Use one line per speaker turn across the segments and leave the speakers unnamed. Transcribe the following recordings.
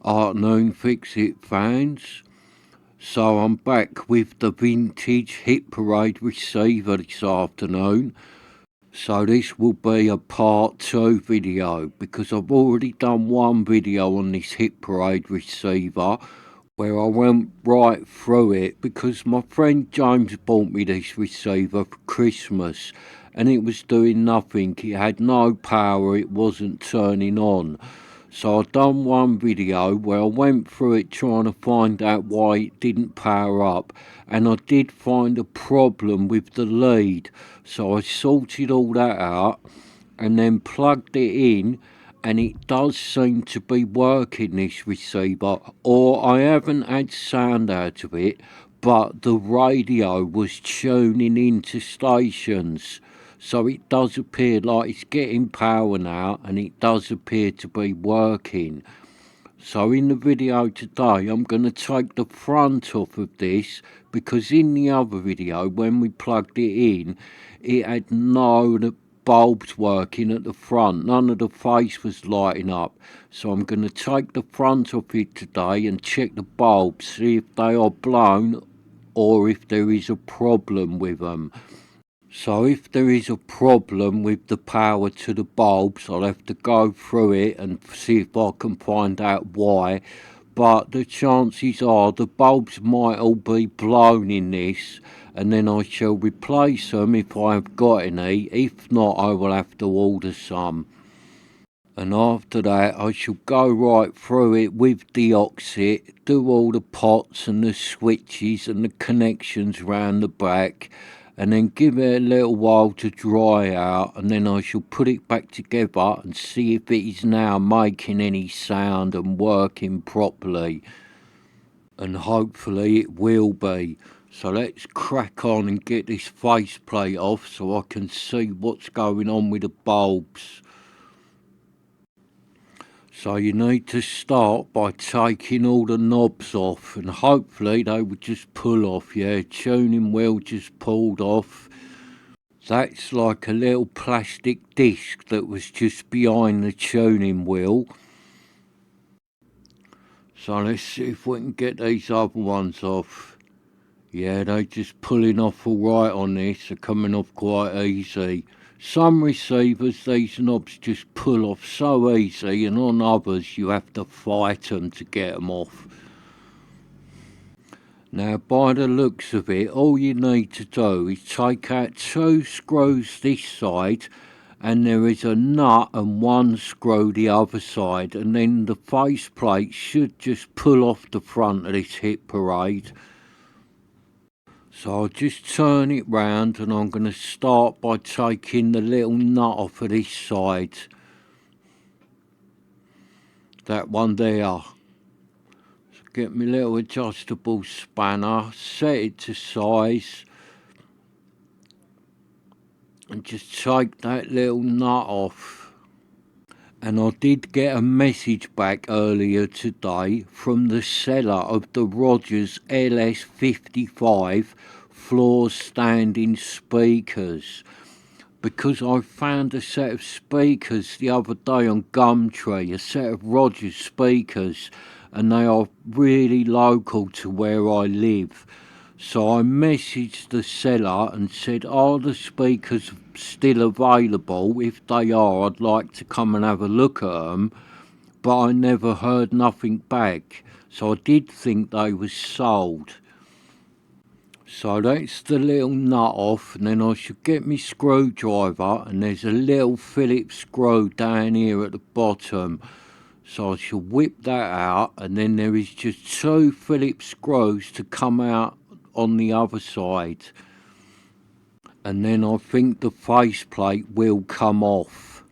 Afternoon Fix-It fans. So I'm back with the vintage Hit Parade receiver this afternoon. So this will be a part 2 video because I've already done one video on this Hit Parade receiver where I went right through it because my friend James bought me this receiver for Christmas and it was doing nothing. It had no power, it wasn't turning on. So I done one video where I went through it trying to find out why it didn't power up, and I did find a problem with the lead. So I sorted all that out and then plugged it in, and it does seem to be working, this receiver, or I haven't had sound out of it, but the radio was tuning into stations. So it does appear like it's getting power now, and it does appear to be working. So in the video today I'm going to take the front off of this, because in the other video when we plugged it in, it had no bulbs working at the front, none of the face was lighting up. So I'm going to take the front off it today and check the bulbs, see if they are blown or if there is a problem with them. So if there is a problem with the power to the bulbs, I'll have to go through it and see if I can find out why. But the chances are the bulbs might all be blown in this, and then I shall replace them if I have got any. If not, I will have to order some. And after that I shall go right through it with Deoxit, do all the pots and the switches and the connections round the back, and then give it a little while to dry out, and then I shall put it back together and see if it is now making any sound and working properly. And hopefully it will be. So let's crack on and get this faceplate off so I can see what's going on with the bulbs. So you need to start by taking all the knobs off, and hopefully they will just pull off. Yeah, tuning wheel just pulled off. That's like a little plastic disc that was just behind the tuning wheel. So let's see if we can get these other ones off. Yeah, they're just pulling off all right on this. They're coming off quite easy. Some receivers, these knobs just pull off so easy, and on others you have to fight them to get them off. Now by the looks of it, all you need to do is take out 2 screws this side, and there is a nut and 1 screw the other side, and then the faceplate should just pull off the front of this Hit Parade. So I'll just turn it round, and I'm going to start by taking the little nut off of this side. That one there. So get my little adjustable spanner, set it to size, and just take that little nut off. And I did get a message back earlier today from the seller of the Rogers LS55 floor standing speakers, because I found a set of speakers the other day on Gumtree, a set of Rogers speakers, and they are really local to where I live. So I messaged the seller and said, are the speakers still available? If they are, I'd like to come and have a look at them. But I never heard nothing back, so I did think they was sold. So that's the little nut off, and then I should get my screwdriver, and there's a little Phillips screw down here at the bottom. So I shall whip that out, and then there is just 2 Phillips screws to come out on the other side, and then I think the faceplate will come off.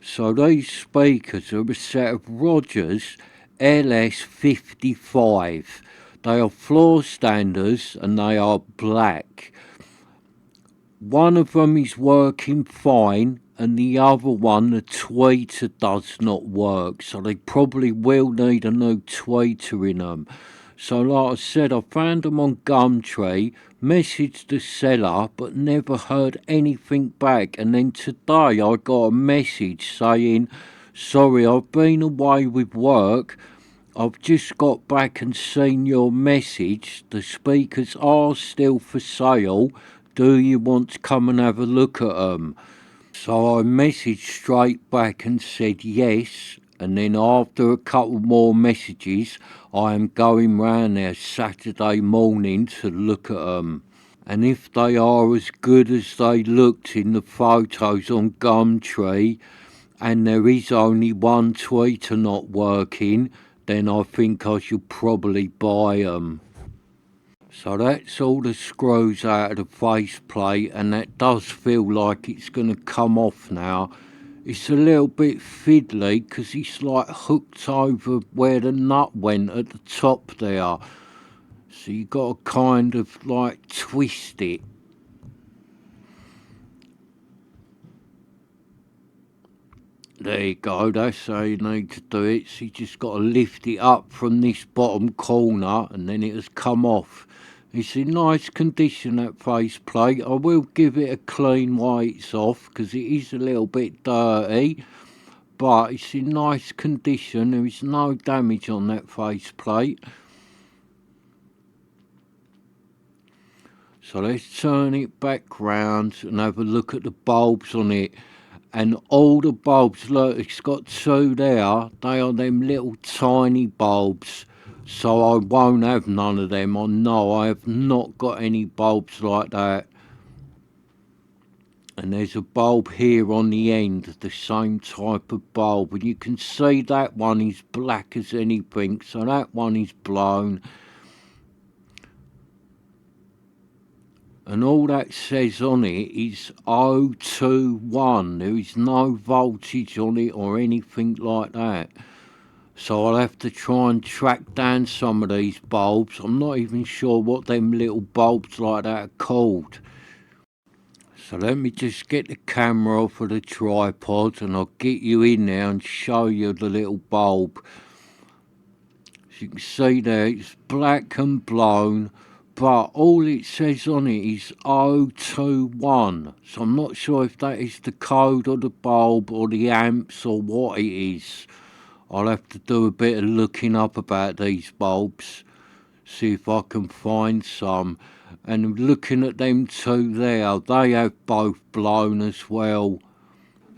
So these speakers are a set of Rogers LS55. They are floor standers and they are black. One of them is working fine, and the other one, the tweeter, does not work, so they probably will need a new tweeter in them. So like I said, I found them on Gumtree, messaged the seller, but never heard anything back. And then today I got a message saying, sorry, I've been away with work, I've just got back and seen your message. The speakers are still for sale. Do you want to come and have a look at them? So I messaged straight back and said yes. And then after a couple more messages, I am going round there Saturday morning to look at them. And if they are as good as they looked in the photos on Gumtree, and there is only one tweeter not working, then I think I should probably buy 'em. So that's all the screws out of the faceplate, and that does feel like it's going to come off now. It's a little bit fiddly because it's like hooked over where the nut went at the top there. So you got to kind of like twist it. There you go, that's how you need to do it. So you just got to lift it up from this bottom corner and then it has come off. It's in nice condition, that faceplate. I will give it a clean while it's off because it is a little bit dirty, but it's in nice condition. There is no damage on that faceplate. So let's turn it back round and have a look at the bulbs on it. And all the bulbs, look, it's got two there. They are them little tiny bulbs. So I won't have none of them. I know I have not got any bulbs like that. And there's a bulb here on the end, the same type of bulb. And you can see that one is black as anything. So that one is blown. And all that says on it is 021. There is no voltage on it or anything like that. So I'll have to try and track down some of these bulbs. I'm not even sure what them little bulbs like that are called. So let me just get the camera off of the tripod and I'll get you in there and show you the little bulb. As you can see there, it's black and blown, but all it says on it is 021. So I'm not sure if that is the code of the bulb or the amps or what it is. I'll have to do a bit of looking up about these bulbs, see if I can find some. And looking at them two there, they have both blown as well.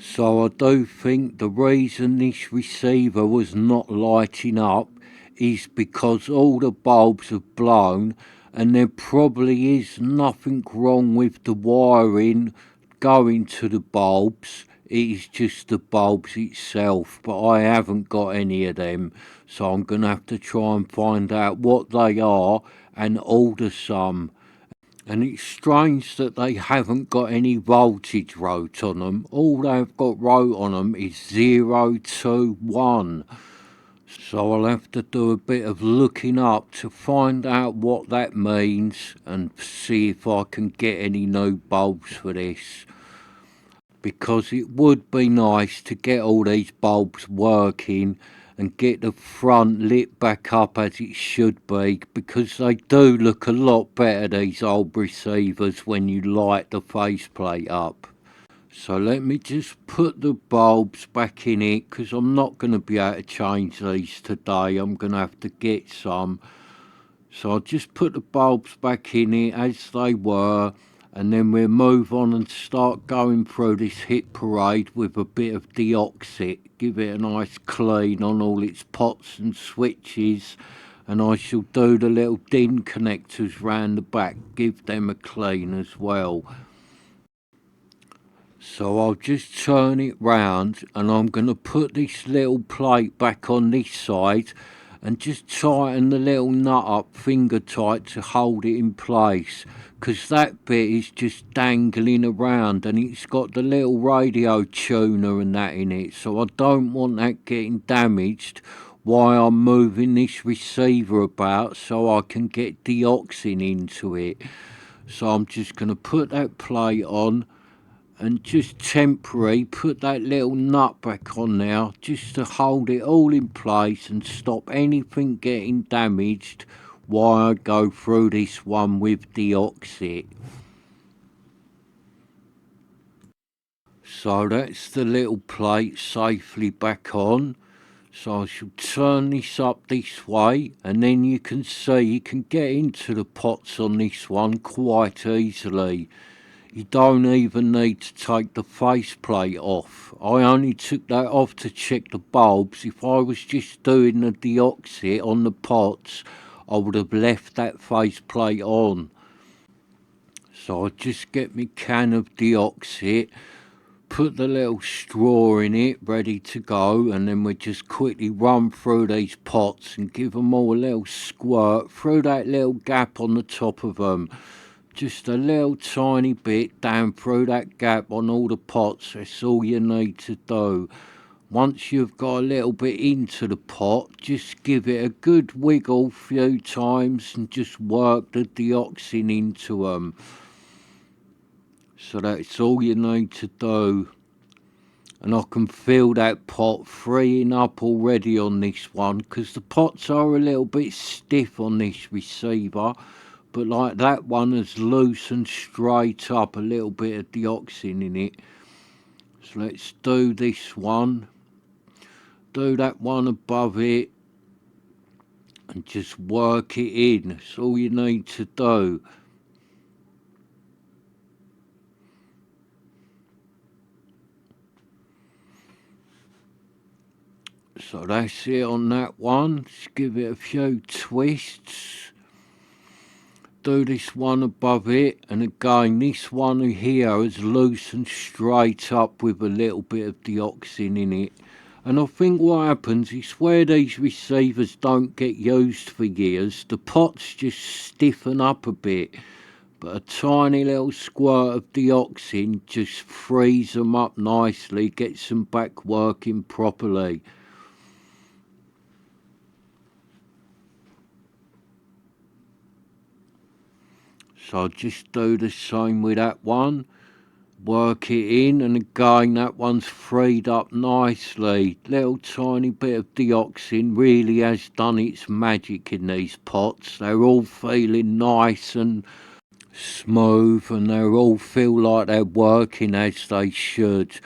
So I do think the reason this receiver was not lighting up is because all the bulbs have blown, and there probably is nothing wrong with the wiring going to the bulbs. It is just the bulbs itself, but I haven't got any of them, so I'm going to have to try and find out what they are and order some. And it's strange that they haven't got any voltage wrote on them. All they've got wrote on them is 021. So I'll have to do a bit of looking up to find out what that means and see if I can get any new bulbs for this. Because it would be nice to get all these bulbs working and get the front lit back up as it should be, because they do look a lot better, these old receivers, when you light the faceplate up. So let me just put the bulbs back in it, because I'm not going to be able to change these today. I'm going to have to get some. So I'll just put the bulbs back in it as they were, and then we'll move on and start going through this hit parade with a bit of Deoxit. Give it a nice clean on all its pots and switches, and I shall do the little DIN connectors round the back, give them a clean as well. So I'll just turn it round and I'm going to put this little plate back on this side and just tighten the little nut up finger tight to hold it in place, because that bit is just dangling around and it's got the little radio tuner and that in it, so I don't want that getting damaged while I'm moving this receiver about so I can get Deoxit into it. So I'm just going to put that plate on and just temporary put that little nut back on now, just to hold it all in place and stop anything getting damaged while I go through this one with Deoxit. So that's the little plate safely back on. So I shall turn this up this way, and then you can see you can get into the pots on this one quite easily. You don't even need to take the faceplate off. I only took that off to check the bulbs. If I was just doing the Deoxit on the pots, I would have left that faceplate on. So I just get my can of Deoxit, put the little straw in it ready to go, and then we just quickly run through these pots and give them all a little squirt through that little gap on the top of them. Just a little tiny bit down through that gap on all the pots. That's all you need to do. Once you've got a little bit into the pot, just give it a good wiggle a few times and just work the deoxin into them. So that's all you need to do. And I can feel that pot freeing up already on this one, because the pots are a little bit stiff on this receiver, but like that one has loosened straight up, a little bit of deoxin in it. So let's do this one, do that one above it, and just work it in. That's all you need to do. So that's it on that one. Just give it a few twists. Do this one above it, and again this one here is loosened straight up with a little bit of deoxin in it. And I think what happens is where these receivers don't get used for years, the pots just stiffen up a bit, but a tiny little squirt of deoxin just frees them up nicely, gets them back working properly. So just do the same with that one, work it in, and again that one's freed up nicely. Little tiny bit of deoxin really has done its magic in these pots. They're all feeling nice and smooth, and they all feel like they're working as they should,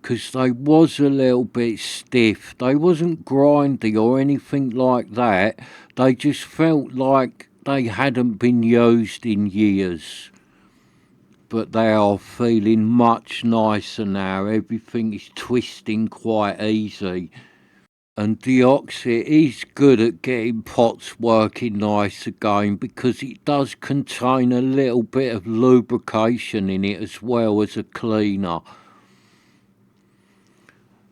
because they was a little bit stiff. They wasn't grindy or anything like that. They just felt like they hadn't been used in years. But they are feeling much nicer now. Everything is twisting quite easy. And Deoxit is good at getting pots working nice again, because it does contain a little bit of lubrication in it as well as a cleaner.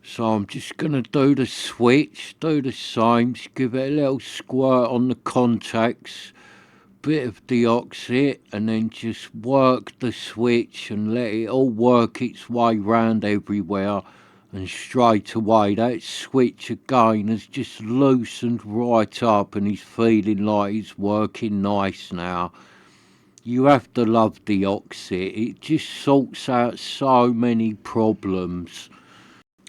So I'm just going to do the switch, do the same, just give it a little squirt on the contacts, bit of Deoxit, and then just work the switch and let it all work its way round everywhere. And straight away that switch again has just loosened right up, and he's feeling like he's working nice now. You have to love Deoxit. It just sorts out so many problems.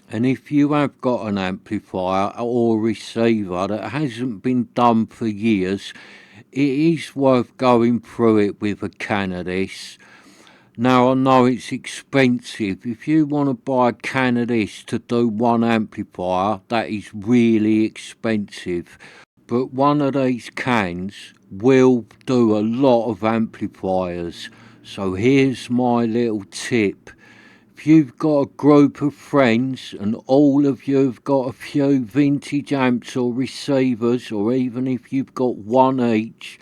And if you have got an amplifier or receiver that hasn't been done for years, it is worth going through it with a can of this. Now I know it's expensive. If you want to buy a can of this to do one amplifier, that is really expensive. But one of these cans will do a lot of amplifiers. So here's my little tip. If you've got a group of friends and all of you have got a few vintage amps or receivers, or even if you've got one each,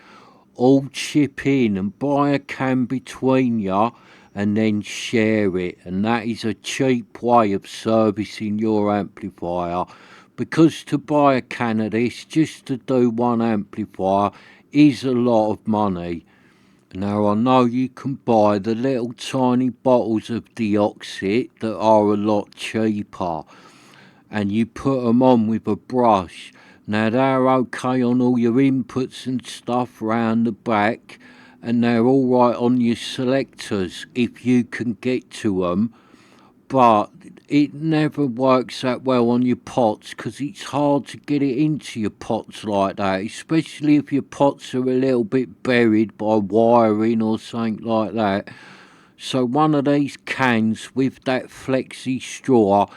all chip in and buy a can between you and then share it. And that is a cheap way of servicing your amplifier, because to buy a can of this just to do one amplifier is a lot of money. Now I know you can buy the little tiny bottles of Deoxit that are a lot cheaper, and you put them on with a brush. Now they're okay on all your inputs and stuff round the back, and they're alright on your selectors if you can get to them, but it never works that well on your pots, because it's hard to get it into your pots like that, especially if your pots are a little bit buried by wiring or something like that. So one of these cans with that flexi straw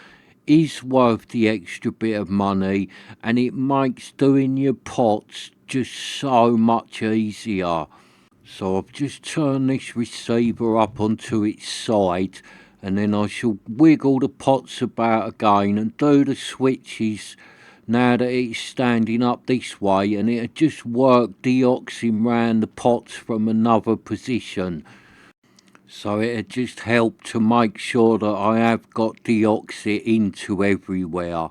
is worth the extra bit of money, and it makes doing your pots just so much easier. So I've just turned this receiver up onto its side, and then I shall wiggle the pots about again and do the switches now that it's standing up this way, and it'll just work deoxing round the pots from another position. So it'll just help to make sure that I have got Deoxit into everywhere.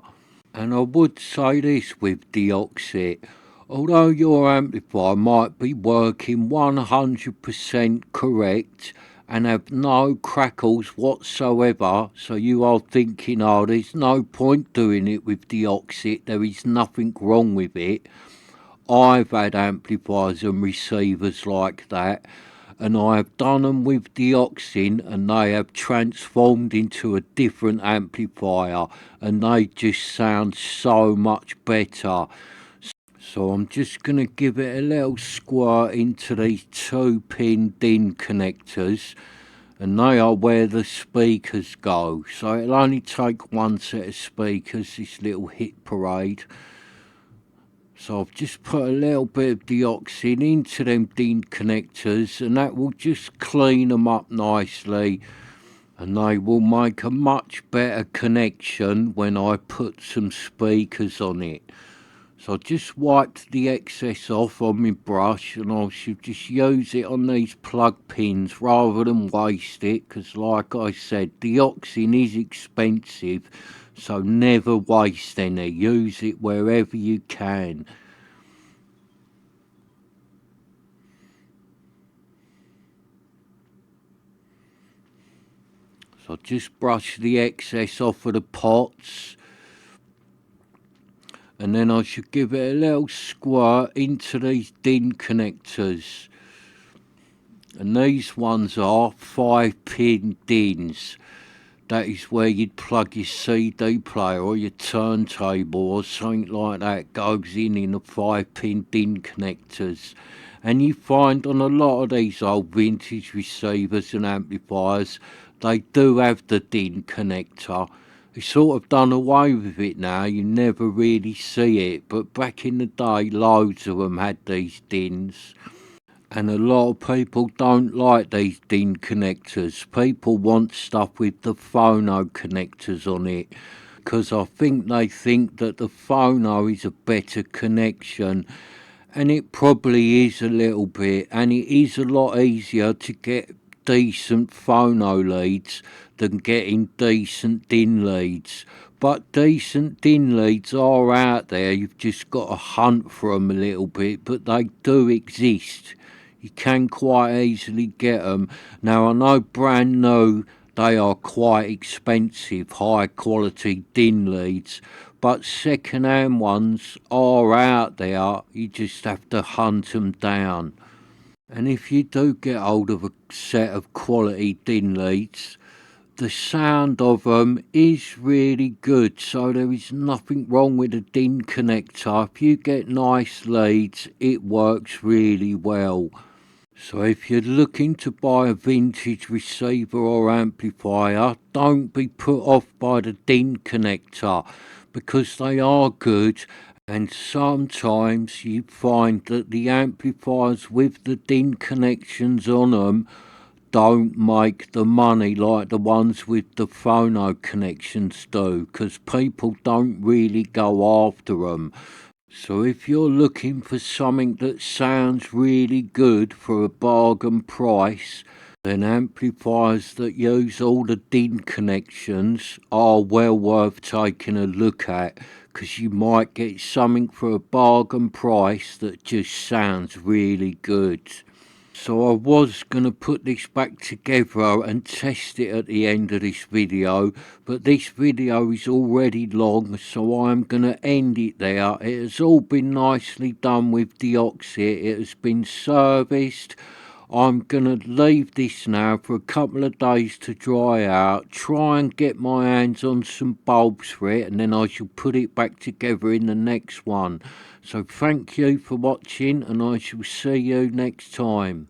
And I would say this with Deoxit, although your amplifier might be working 100% correct and have no crackles whatsoever, so you are thinking, oh, there's no point doing it with Deoxit, there is nothing wrong with it. I've had amplifiers and receivers like that, and I have done them with Deoxin, and they have transformed into a different amplifier, and they just sound so much better. So I'm just going to give it a little squirt into these 2-pin DIN connectors, and they are where the speakers go. So it'll only take one set of speakers, this little hit parade. So I've just put a little bit of Deoxin into them DIN connectors, and that will just clean them up nicely, and they will make a much better connection when I put some speakers on it. So I just wiped the excess off on my brush, and I should just use it on these plug pins rather than waste it, because like I said, Deoxin is expensive, so never waste any. Use it wherever you can. So just brush the excess off of the pots, and then I should give it a little squirt into these DIN connectors. And these ones are 5-pin DINs. That is where you'd plug your CD player or your turntable or something like that, goes in the 5-pin DIN connectors. And you find on a lot of these old vintage receivers and amplifiers, they do have the DIN connector. It's sort of done away with it now, you never really see it, but back in the day loads of them had these DINs. And a lot of people don't like these DIN connectors. People want stuff with the phono connectors on it, because I think they think that the phono is a better connection, and it probably is a little bit, and it is a lot easier to get decent phono leads than getting decent DIN leads. But decent DIN leads are out there, you've just got to hunt for them a little bit, but they do exist. You can quite easily get them. Now I know brand new they are quite expensive, high quality DIN leads, but second hand ones are out there, you just have to hunt them down. And if you do get hold of a set of quality DIN leads, the sound of them is really good, so there is nothing wrong with a DIN connector. If you get nice leads, it works really well. So if you're looking to buy a vintage receiver or amplifier, don't be put off by the DIN connector, because they are good, and sometimes you find that the amplifiers with the DIN connections on them don't make the money like the ones with the phono connections do, because people don't really go after them. So if you're looking for something that sounds really good for a bargain price, then amplifiers that use all the DIN connections are well worth taking a look at, because you might get something for a bargain price that just sounds really good. So I was going to put this back together and test it at the end of this video, but this video is already long, so I'm going to end it there. It has all been nicely done with Deoxit, it has been serviced. I'm going to leave this now for a couple of days to dry out, try and get my hands on some bulbs for it, and then I shall put it back together in the next one. So thank you for watching, and I shall see you next time.